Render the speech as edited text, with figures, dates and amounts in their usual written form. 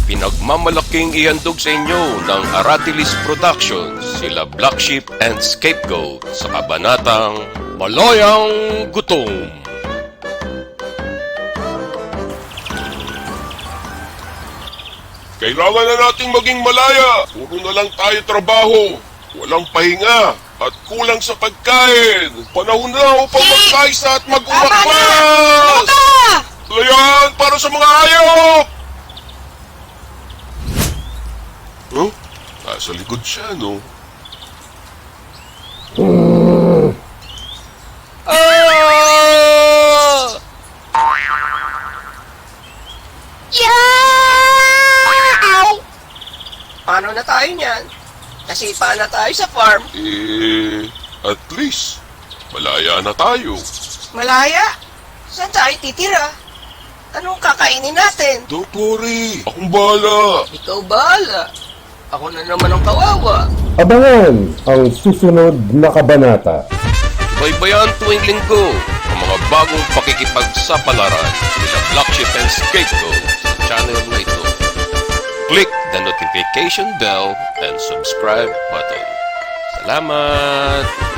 Pinagmamalaking ihandog sa inyo ng Aratilis Productions, sila Black Sheep and Scapegoat sa kabanatang Malayang Gutom. Kailangan na nating maging malaya. Puro na lang tayo trabaho. Walang pahinga at kulang sa pagkain. Panahon na upang magkaisa at mag-umaklas. Layan para sa mga hayop. Huh? Nasa likod siya, no? Paano na tayo niyan? Nasipa na tayo sa farm. At least, malaya na tayo. Malaya? Saan tayo titira? Anong kakainin natin? Don't worry, akong bahala. Ikaw bahala. Ako na naman ang kawawa. Abangan ang susunod na kabanata. Baybayan tuwing linggo ang mga bagong pakikipagsapalaran nila Black Sheep and Scapegoat sa channel na ito. Click the notification bell and subscribe button. Salamat!